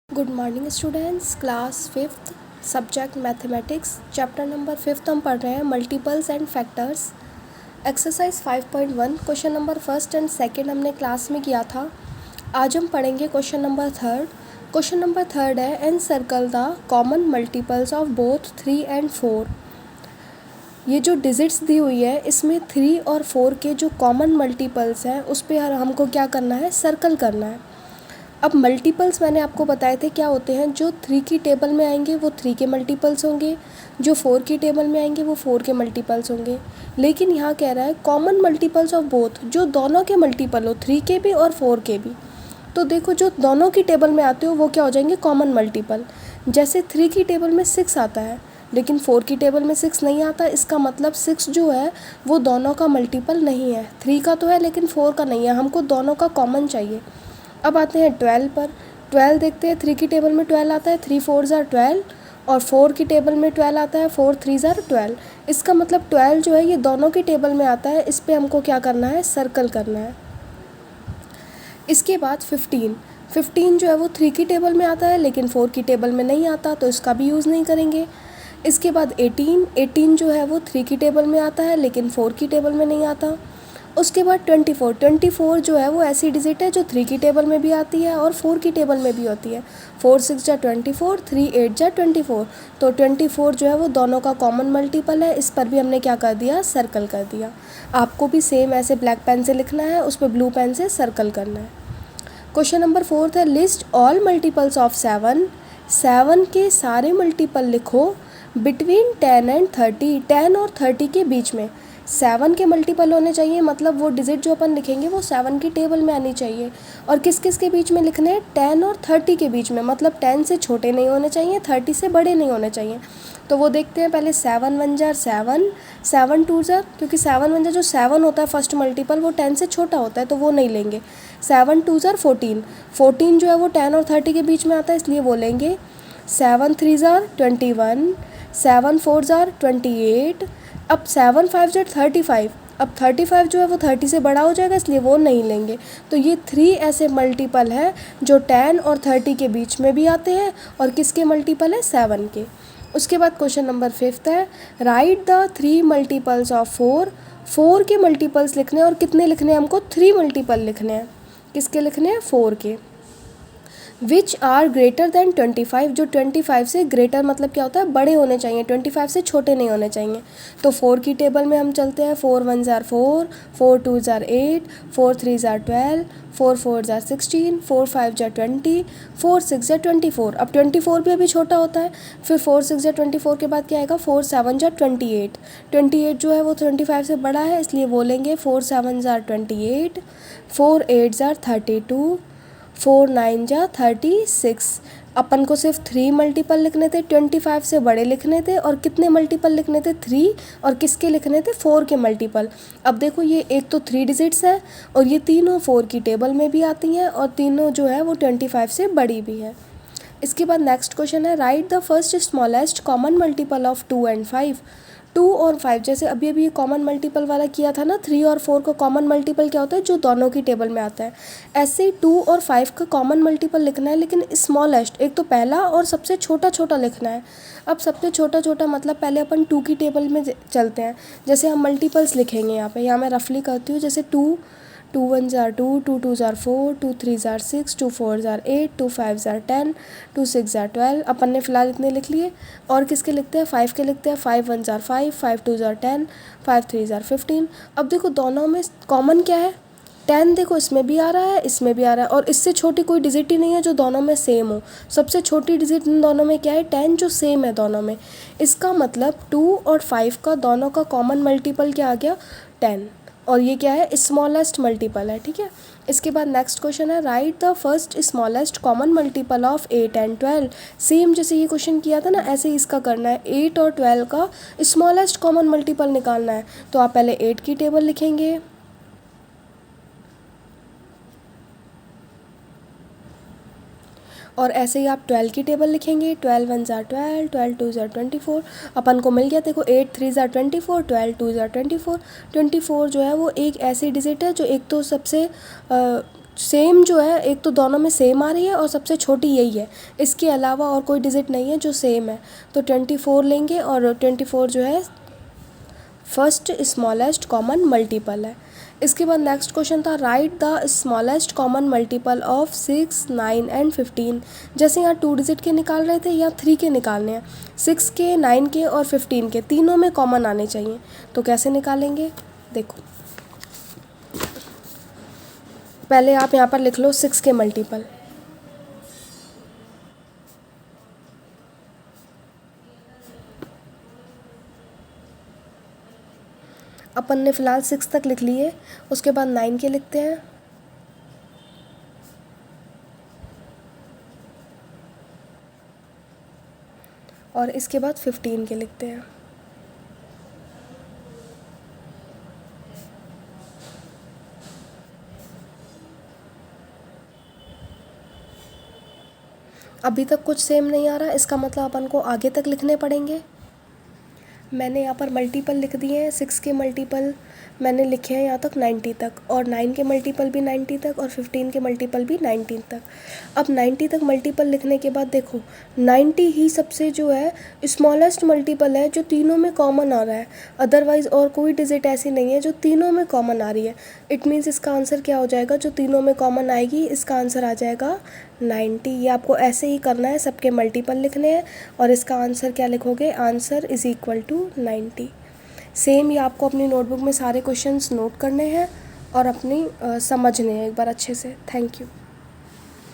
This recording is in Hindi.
Good morning students. Class fifth, subject mathematics, chapter number 5 हम पढ़ रहे हैं multiples and factors. Exercise 5.1 question number first and second हमने क्लास में किया था। आज हम पढ़ेंगे question number third. Question number third है and circle the common multiples of both 3 and 4। ये जो डिजिट्स दी हुई है इसमें 3 और 4 के जो कॉमन मल्टीपल्स हैं उस पर हमको क्या करना है, सर्कल करना है। अब मल्टीपल्स मैंने आपको बताए थे क्या होते हैं। जो 3 की टेबल में आएंगे वो 3 के मल्टीपल्स होंगे, जो 4 की टेबल में आएंगे वो 4 के मल्टीपल्स होंगे। लेकिन यहाँ कह रहा है कॉमन मल्टीपल्स ऑफ बोथ, जो दोनों के मल्टीपल हो, 3 के भी और 4 के भी। तो देखो जो दोनों की टेबल में आते हो वो क्या हो जाएंगे, कॉमन मल्टीपल। जैसे 3 की टेबल में 6 आता है लेकिन 4 की टेबल में 6 नहीं आता, इसका मतलब 6 जो है वो दोनों का मल्टीपल नहीं है। 3 का तो है लेकिन 4 का नहीं है, हमको दोनों का कॉमन चाहिए। अब आते हैं 12 पर। 12 देखते हैं, 3 की टेबल में 12 आता है, 3 4 ज़ार 12, और 4 की टेबल में 12 आता है, 4 3 ज़ार 12। इसका मतलब 12 जो है ये दोनों की टेबल में आता है, इस पर हमको क्या करना है, सर्कल करना है। इसके बाद 15 जो है वो 3 की टेबल में आता है लेकिन 4 की टेबल में नहीं आता, तो इसका भी यूज़ नहीं करेंगे। इसके बाद 18 जो है वो 3 की टेबल में आता है लेकिन 4 की टेबल में नहीं आता। उसके बाद 24 जो है वो ऐसी डिजिट है जो 3 की टेबल में भी आती है और 4 की टेबल में भी होती है। 4 6 जा 24, 3 8 जा 24। तो 24 जो है वो दोनों का कॉमन मल्टीपल है, इस पर भी हमने क्या कर दिया, सर्कल कर दिया। आपको भी सेम ऐसे ब्लैक पेन से लिखना है, उस पर ब्लू पेन से सर्कल करना है। क्वेश्चन नंबर 4 है लिस्ट ऑल मल्टीपल्स ऑफ 7। 7 के सारे मल्टीपल लिखो बिटवीन 10 and 30, 10 और 30 के बीच में। 7 के मल्टीपल होने चाहिए, मतलब वो डिजिट जो अपन लिखेंगे वो 7 की टेबल में आनी चाहिए। और किस किस के बीच में लिखने हैं, 10 और 30 के बीच में, मतलब 10 से छोटे नहीं होने चाहिए, 30 से बड़े नहीं होने चाहिए। तो वो देखते हैं पहले 7 1 जार 7, 7 2 जार, क्योंकि 7 1 जार जो 7 होता है फर्स्ट मल्टीपल वो 10 से छोटा होता है तो वो नहीं लेंगे। 7 2 जार 14, 14 जो है वो 10 और 30 के बीच में आता है इसलिए वो लेंगे। 7 3 जार 21, 7 4 जार 28। अब 7 5 जार 35, अब 35 जो है वो 30 से बड़ा हो जाएगा इसलिए वो नहीं लेंगे। तो ये 3 ऐसे मल्टीपल है जो 10 और 30 के बीच में भी आते हैं और किसके मल्टीपल है, 7 के। उसके बाद क्वेश्चन नंबर 5 है राइट द 3 मल्टीपल्स ऑफ 4। 4 के मल्टीपल्स लिखने हैं और कितने लिखने हैं हमको, 3 मल्टीपल लिखने हैं। किसके लिखने हैं, 4 के। विच आर ग्रेटर दैन 25, जो 25 से ग्रेटर मतलब क्या होता है, बड़े होने चाहिए, 25 से छोटे नहीं होने चाहिए। तो 4 की टेबल में हम चलते हैं, 4 1 jar 4, 4 2 jar 8, 4 3 jar 12, 4 4 jar 16, 4 5 jar 20, 4 6 jar 24। अब 24 भी अभी छोटा होता है, फिर 4 6 जार 24 के बाद क्या आएगा, 4 7 जार 28। 28 जो है वो 25 से बड़ा है इसलिए वो लेंगे, 4 7 जार 28, 4 8 जार 32, 4 9 जा 36। अपन को सिर्फ 3 मल्टीपल लिखने थे, 25 से बड़े लिखने थे, और कितने मल्टीपल लिखने थे, 3, और किसके लिखने थे, 4 के मल्टीपल। अब देखो ये एक तो 3 डिजिट्स है और ये तीनों 4 की टेबल में भी आती हैं और तीनों जो है वो 25 से बड़ी भी है। इसके बाद नेक्स्ट क्वेश्चन है right the first smallest common multiple of 2 and 5। 2 और 5, जैसे अभी अभी ये कॉमन मल्टीपल वाला किया था ना, 3 और 4 का कॉमन मल्टीपल क्या होता है, जो दोनों की टेबल में आता है। ऐसे ही 2 और 5 का कॉमन मल्टीपल लिखना है लेकिन स्मॉलेस्ट, एक तो पहला और सबसे छोटा छोटा लिखना है। अब सबसे छोटा छोटा मतलब पहले अपन 2 की टेबल में चलते हैं। जैसे हम मल्टीपल्स लिखेंगे यहाँ मैं रफली करती हूँ, जैसे 2 2 1 jar 2, 2 2 jar 4, 2 3 jar 6, 2 4 jar 8, 2 5 jar 10, 2 6 jar 12। अपन ने फिलहाल इतने लिख लिए। और किसके लिखते हैं, 5 के लिखते हैं, 5 1 जार 5, 5 2 जार 10, 5 3 जार 15। अब देखो दोनों में कॉमन क्या है, 10। देखो इसमें भी आ रहा है, इसमें भी आ रहा है, और इससे छोटी कोई डिजिट ही नहीं है जो दोनों में सेम हो। सबसे छोटी डिजिट इन दोनों में क्या है, 10, जो सेम है दोनों में। इसका मतलब 2 और 5 का दोनों का कॉमन मल्टीपल क्या आ गया, 10, और ये क्या है, स्मॉलेस्ट मल्टीपल है, ठीक है। इसके बाद नेक्स्ट क्वेश्चन है right the first smallest common multiple of 8 and 12। Same जैसे ये क्वेश्चन किया था ना, ऐसे ही इसका करना है। 8 और 12 का स्मॉलेस्ट कॉमन मल्टीपल निकालना है। तो आप पहले 8 की टेबल लिखेंगे, और ऐसे ही आप 12 की टेबल लिखेंगे। 12 1 जार 12, 12 2 जार 24। अपन को मिल गया, देखो 8 3 जार 24, 12 2 जार 24। 24 जो है वो एक ऐसी डिजिट है जो एक तो सबसे सेम जो है, एक तो दोनों में सेम आ रही है और सबसे छोटी यही है, इसके अलावा और कोई डिजिट नहीं है जो सेम है। तो 24 लेंगे और 24 जो है फर्स्ट स्मॉलेस्ट कॉमन मल्टीपल है। इसके बाद नेक्स्ट क्वेश्चन था right the smallest common multiple of 6, 9 and 15। जैसे यहाँ 2 डिजिट के निकाल रहे थे, यहाँ 3 के निकालने हैं। 6 के, 9 के और 15 के तीनों में कॉमन आने चाहिए। तो कैसे निकालेंगे, देखो पहले आप यहाँ पर लिख लो 6 के मल्टीपल। अपन ने फ़िलहाल 6 तक लिख लिए, उसके बाद 9 के लिखते हैं, और इसके बाद 15 के लिखते हैं। अभी तक कुछ सेम नहीं आ रहा, इसका मतलब अपन को आगे तक लिखने पड़ेंगे। मैंने यहाँ पर मल्टीपल लिख दिए हैं। 6 के मल्टीपल मैंने लिखे हैं यहाँ तक 90 तक, और 9 के मल्टीपल भी 90 तक, और 15 के मल्टीपल भी 19 तक। अब 90 तक मल्टीपल लिखने के बाद देखो 90 ही सबसे जो है स्मॉलेस्ट मल्टीपल है जो तीनों में कॉमन आ रहा है। अदरवाइज़ और कोई डिजिट ऐसी नहीं है जो तीनों में कॉमन आ रही है। इट मीन्स इसका आंसर क्या हो जाएगा, जो तीनों में कॉमन आएगी इसका आंसर आ जाएगा 90। ये आपको ऐसे ही करना है, सबके मल्टीपल लिखने हैं और इसका आंसर क्या लिखोगे, answer is equal to 90। Same ये आपको अपनी नोटबुक में सारे क्वेश्चंस नोट करने हैं और अपनी समझने हैं एक बार अच्छे से। Thank you.